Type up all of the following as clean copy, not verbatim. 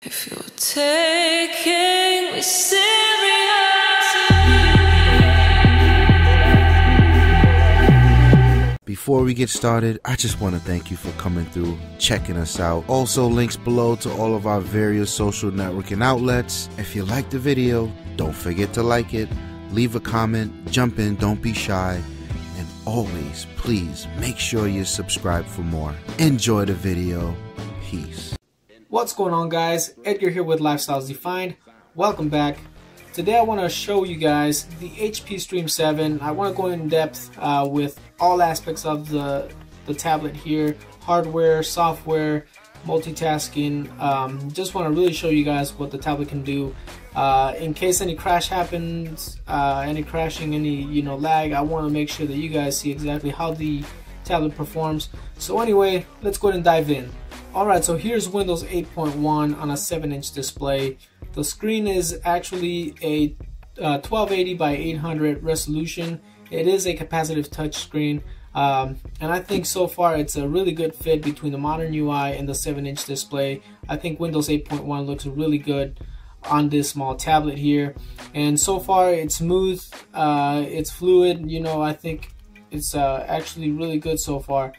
If you're taking me seriously. Before we get started, I just want to thank you for coming through, checking us out. Also, links below to all of our various social networking outlets. If you liked the video, don't forget to like it, leave a comment, jump in, don't be shy, and always, please, make sure you're subscribed for more. Enjoy the video. Peace. What's going on, guys? Edgar here with Lifestyles Defined. Welcome back. Today I want to show you guys the HP Stream 7. I want to go in depth with all aspects of the tablet here, hardware, software, multitasking. Just want to really show you guys what the tablet can do. In case any crash happens, any crashing, any lag, I want to make sure that you guys see exactly how the tablet performs. So anyway, let's go ahead and dive in. Alright, so here's Windows 8.1 on a 7-inch display. The screen is actually a 1280 by 800 resolution. It is a capacitive touch screen, and I think so far it's a really good fit between the modern UI and the 7-inch display. I think Windows 8.1 looks really good on this small tablet here, and so far it's smooth, it's fluid. I think it's actually really good so far.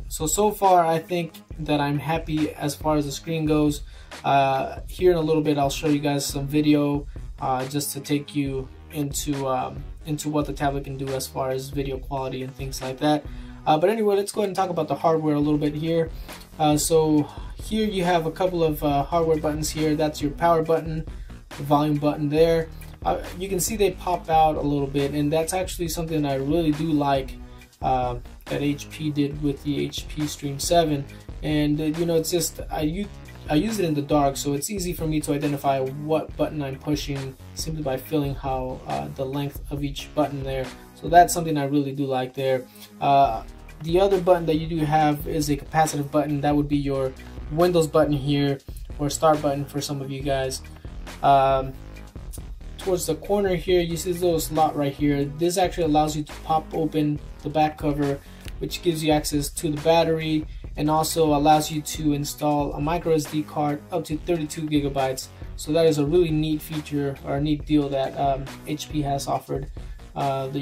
So far I think that I'm happy as far as the screen goes. Here in a little bit I'll show you guys some video just to take you into what the tablet can do as far as video quality and things like that. But anyway, let's go ahead and talk about the hardware a little bit here. So here you have a couple of hardware buttons here. That's your power button, the volume button there. You can see they pop out a little bit, and that's actually something I really do like that HP did with the HP Stream 7. And it's just I use it in the dark, so it's easy for me to identify what button I'm pushing simply by feeling how the length of each button there. So that's something I really do like there. The other button that you do have is a capacitive button. That would be your Windows button here, or start button for some of you guys. Towards the corner here, you see this little slot right here. This actually allows you to pop open the back cover, which gives you access to the battery, and also allows you to install a micro SD card up to 32 gigabytes. So that is a really neat feature, or a neat deal that HP has offered the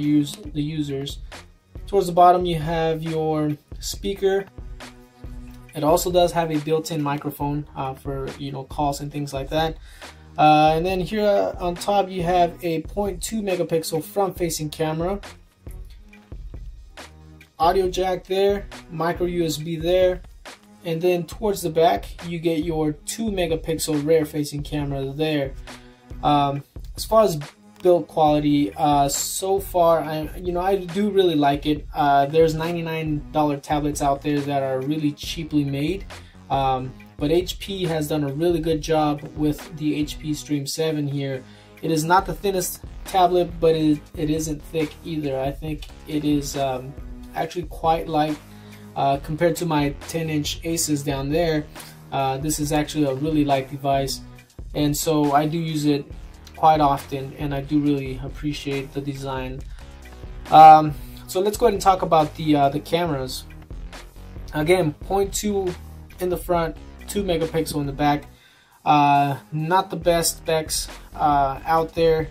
users. Towards the bottom you have your speaker. It also does have a built-in microphone for calls and things like that. And then here on top you have a 0.2 megapixel front-facing camera, audio jack there, micro USB there, and then towards the back you get your 2 megapixel rear-facing camera there. As far as build quality, so far I do really like it. There's $99 tablets out there that are really cheaply made. But HP has done a really good job with the HP Stream 7 here. It is not the thinnest tablet, but it isn't thick either. I think it is actually quite light compared to my 10-inch Aces down there. This is actually a really light device, and so I do use it quite often, and I do really appreciate the design. So let's go ahead and talk about the cameras. Again, 0.2 in the front, 2 megapixel in the back. Not the best specs out there.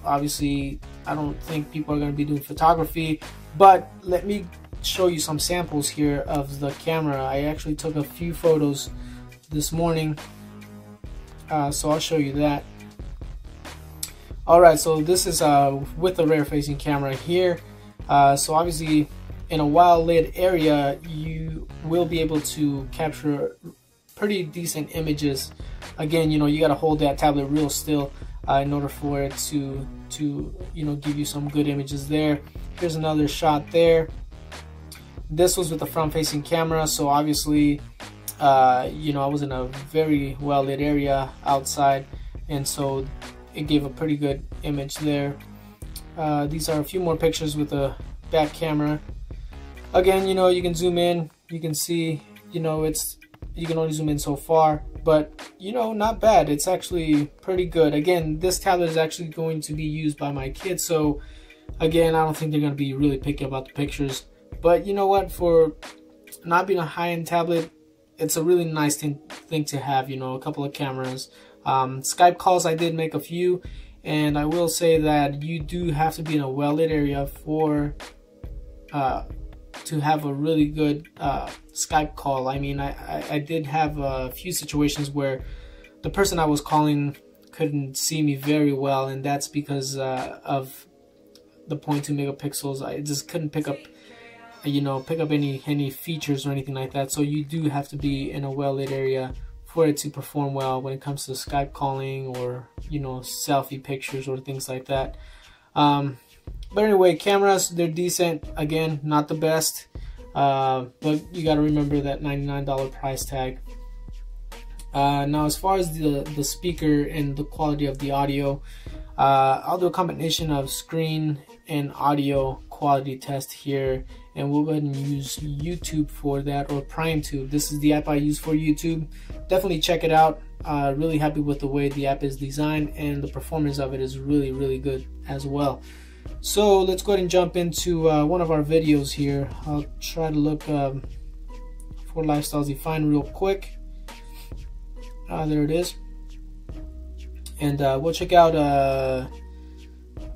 Obviously I don't think people are going to be doing photography, but let me show you some samples here of the camera. I actually took a few photos this morning, so I'll show you that. Alright, so this is with the rear facing camera here. So obviously in a well lit area you will be able to capture pretty decent images. Again, you got to hold that tablet real still in order for it to give you some good images there. Here's another shot there. This was with the front-facing camera, so obviously I was in a very well lit area outside, and so it gave a pretty good image there. These are a few more pictures with the back camera. Again, you can zoom in, you can see, you can only zoom in so far, but not bad. It's actually pretty good. Again, this tablet is actually going to be used by my kids, so again, I don't think they're going to be really picky about the pictures. But you know what, for not being a high-end tablet, it's a really nice thing to have, you know, a couple of cameras. Skype calls, I did make a few, and I will say that you do have to be in a well-lit area for to have a really good Skype call. I mean, I did have a few situations where the person I was calling couldn't see me very well, and that's because of the 0.2 megapixels. I just couldn't pick up, you know, any features or anything like that. So you do have to be in a well-lit area for it to perform well when it comes to Skype calling, or, you know, selfie pictures or things like that. But anyway, cameras, they're decent. Again, not the best, but you got to remember that $99 price tag. Now, as far as the speaker and the quality of the audio, I'll do a combination of screen and audio quality test here, and we'll go ahead and use YouTube for that, or PrimeTube. This is the app I use for YouTube. Definitely check it out. Really happy with the way the app is designed, and the performance of it is really, really good as well. So let's go ahead and jump into one of our videos here. I'll try to look for Lifestyles Defined real quick. There it is. And we'll check out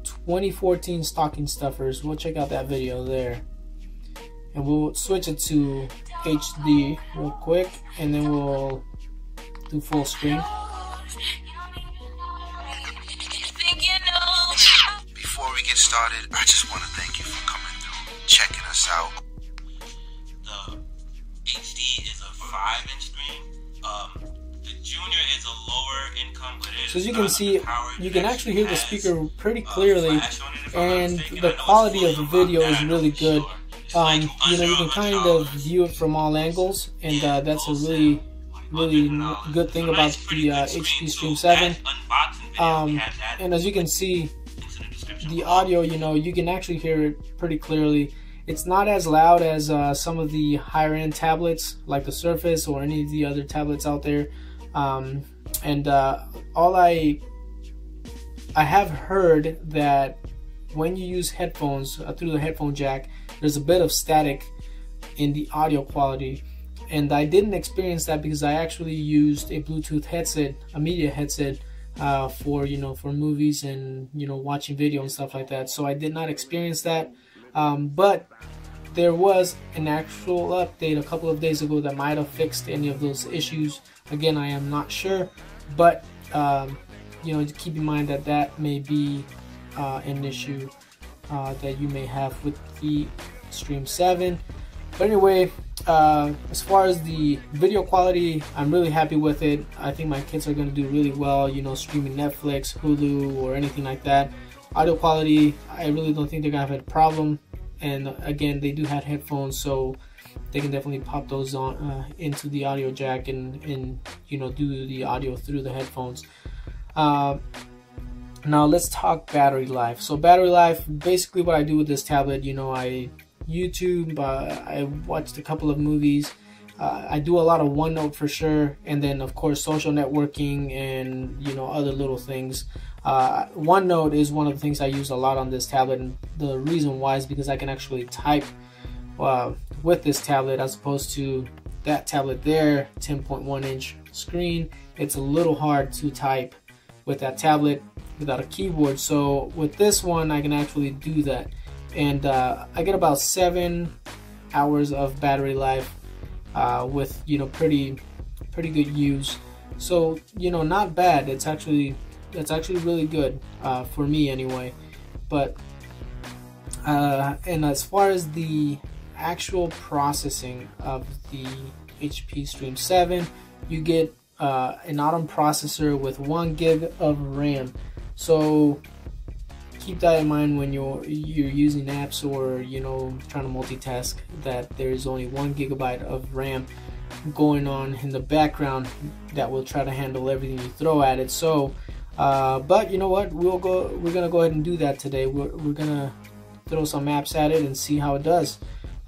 2014 Stocking Stuffers. We'll check out that video there. And we'll switch it to HD real quick, and then we'll do full screen. Before we get started, I just want to thank you for coming through, checking us out. The HD is a 5-inch screen. The Junior is a lower income, but it so as you is can not see, powered. you can It actually hear the has, speaker pretty clearly, flash on it, if I'm not and mistaken. I the know it's quality of full the video about is that, really I'm good. sure. It's like You know, you can kind of $100. view it from all angles, and that's a really good thing about the HP Stream 7. And as you can see, the audio, you know, you can actually hear it pretty clearly. It's not as loud as some of the higher end tablets like the Surface or any of the other tablets out there. I have heard that when you use headphones through the headphone jack, there's a bit of static in the audio quality, and I didn't experience that because I actually used a Bluetooth headset, a media headset, for, you know, for movies and, you know, watching video and stuff like that. So I did not experience that, but there was an actual update a couple of days ago that might have fixed any of those issues. Again, I am not sure, but you know, keep in mind that that may be an issue that you may have with the Stream 7. But anyway, as far as the video quality, I'm really happy with it. I think my kids are going to do really well, you know, streaming Netflix, Hulu, or anything like that. Audio quality, I really don't think they're going to have a problem. And again, they do have headphones, so they can definitely pop those on into the audio jack and you know, do the audio through the headphones. Now let's talk battery life. So battery life, basically what I do with this tablet, you know, I YouTube, I watched a couple of movies, I do a lot of OneNote for sure, and then of course social networking and, you know, other little things. OneNote is one of the things I use a lot on this tablet, and the reason why is because I can actually type with this tablet as opposed to that tablet there, 10.1 inch screen. It's a little hard to type with that tablet without a keyboard, so with this one I can actually do that, and I get about 7 hours of battery life with, you know, pretty good use. So, you know, not bad. It's actually really good for me anyway. But and as far as the actual processing of the HP Stream 7, you get an Atom processor with 1 gig of RAM. So keep that in mind when you're using apps or, you know, trying to multitask, that there is only 1 gigabyte of RAM going on in the background that will try to handle everything you throw at it. So but you know what, we're gonna go ahead and do that today. We're gonna throw some apps at it and see how it does.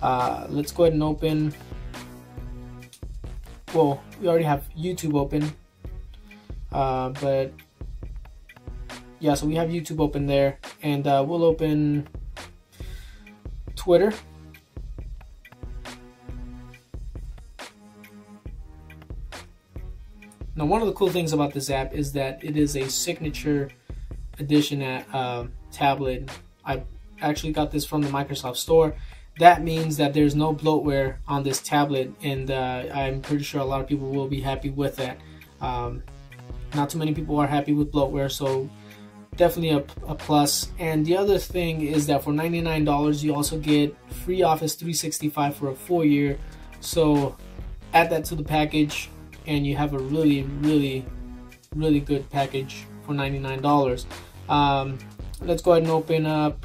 Let's go ahead and open, well, we already have YouTube open, but yeah, so we have YouTube open there, and we'll open Twitter. Now, one of the cool things about this app is that it is a signature edition tablet. I actually got this from the Microsoft Store. That means that there's no bloatware on this tablet, and I'm pretty sure a lot of people will be happy with that. Not too many people are happy with bloatware, so definitely a plus. And the other thing is that for $99 you also get free Office 365 for a full year. So add that to the package and you have a really good package for $99. Let's go ahead and open up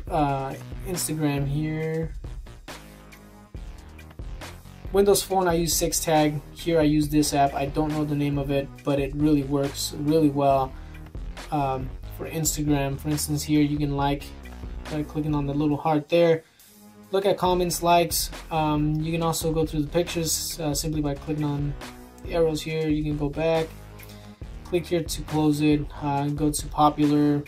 Instagram here. Windows Phone, I use 6tag. Here I use this app. I don't know the name of it, but it really works really well. For Instagram, for instance, here you can like by clicking on the little heart there. Look at comments, likes. You can also go through the pictures simply by clicking on the arrows here. You can go back, click here to close it, go to popular,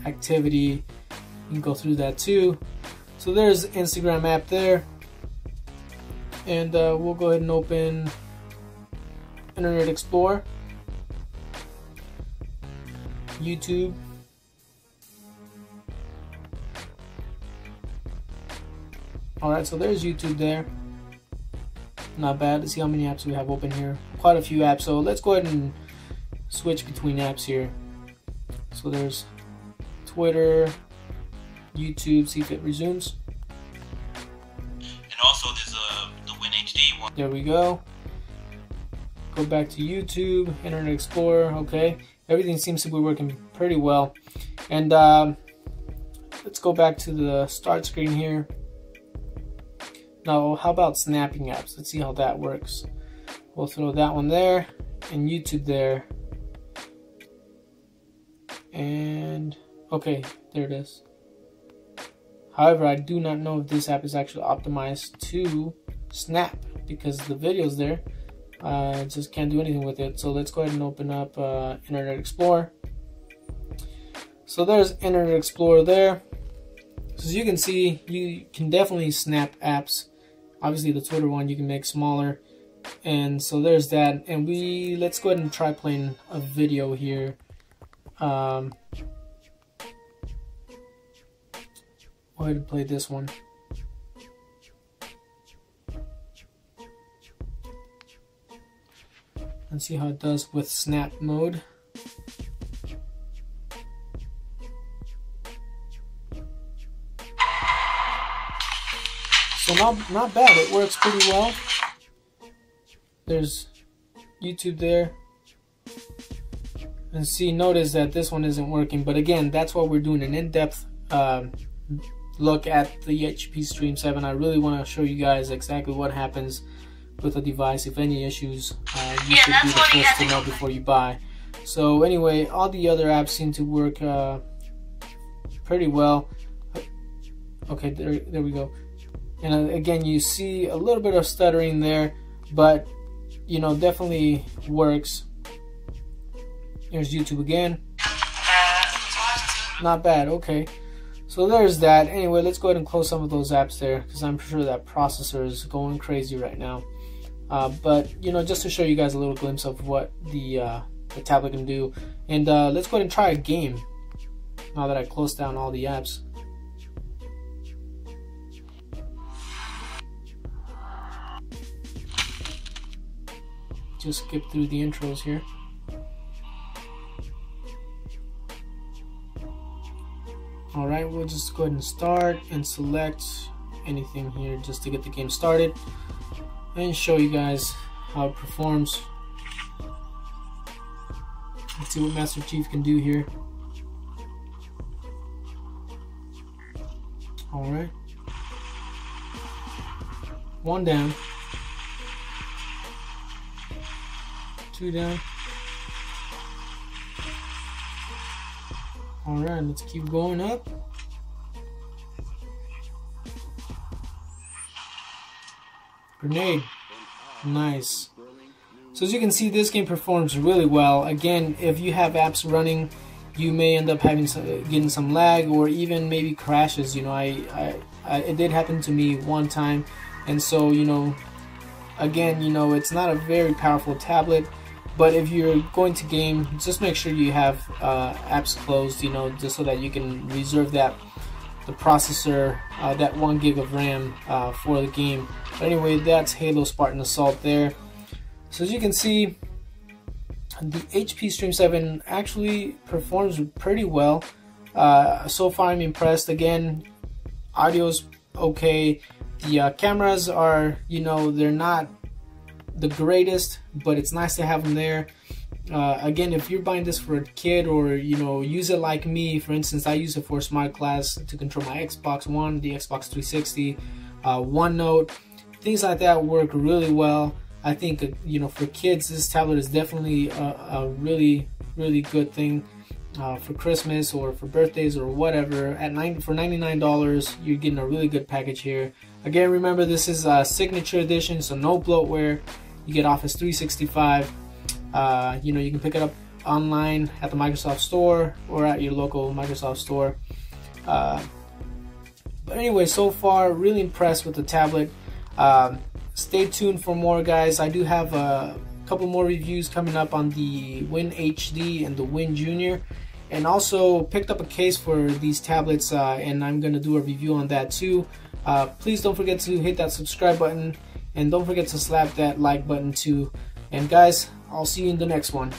activity. You can go through that too. So there's the Instagram app there. And we'll go ahead and open Internet Explorer, YouTube, alright, so there's YouTube there. Not bad. Let's see how many apps we have open here. Quite a few apps, so let's go ahead and switch between apps here. So there's Twitter, YouTube, see if it resumes. And also there's the WinHD one. There we go. Go back to YouTube, Internet Explorer, okay. Everything seems to be working pretty well. And let's go back to the start screen here. Now, how about snapping apps? Let's see how that works. We'll throw that one there and YouTube there. And okay, there it is. However, I do not know if this app is actually optimized to snap because the video's there. Just can't do anything with it. So let's go ahead and open up Internet Explorer. So there's Internet Explorer there. So as you can see, you can definitely snap apps. Obviously the Twitter one you can make smaller. And so there's that. And let's go ahead and try playing a video here. Go ahead and play this one. And see how it does with snap mode. So not bad, it works pretty well. There's YouTube there. And see, notice that this one isn't working, but again, that's why we're doing an in-depth look at the HP Stream 7. I really want to show you guys exactly what happens with the device. If any issues, you should be the first to know before you buy. So anyway, all the other apps seem to work pretty well. Okay, there we go. And again, you see a little bit of stuttering there, but you know, definitely works. There's YouTube again. Not bad. Okay, so there's that. Anyway, let's go ahead and close some of those apps there because I'm sure that processor is going crazy right now. But you know, just to show you guys a little glimpse of what the tablet can do. And let's go ahead and try a game now that I closed down all the apps. Just skip through the intros here. Alright, we'll just go ahead and start and select anything here just to get the game started and show you guys how it performs. Let's see what Master Chief can do here. Alright. One down. Two down. Alright, let's keep going up. Grenade. Nice. So as you can see, this game performs really well. Again, if you have apps running, you may end up having getting some lag or even maybe crashes. You know, it did happen to me one time, and so you know, Again, you know, it's not a very powerful tablet, but if you're going to game, just make sure you have apps closed, you know, just so that you can reserve the processor, that 1 gig of RAM for the game. But anyway, that's Halo Spartan Assault there. So as you can see, the HP Stream 7 actually performs pretty well. So far I'm impressed. Again, audio's okay. The cameras are, you know, they're not the greatest, but it's nice to have them there. Again, if you're buying this for a kid, or you know, use it like me, for instance, I use it for smart class to control my Xbox One, the Xbox 360, OneNote, things like that work really well. I think, you know, for kids, this tablet is definitely a really good thing for Christmas or for birthdays or whatever. For $99, you're getting a really good package here. Again, remember, this is a signature edition, so no bloatware. You get Office 365. You know, you can pick it up online at the Microsoft Store or at your local Microsoft Store. But anyway, so far, really impressed with the tablet. Stay tuned for more, guys. I do have a couple more reviews coming up on the Win HD and the Win Junior, and also picked up a case for these tablets, and I'm going to do a review on that too. Please don't forget to hit that subscribe button, and don't forget to slap that like button too. And guys, I'll see you in the next one.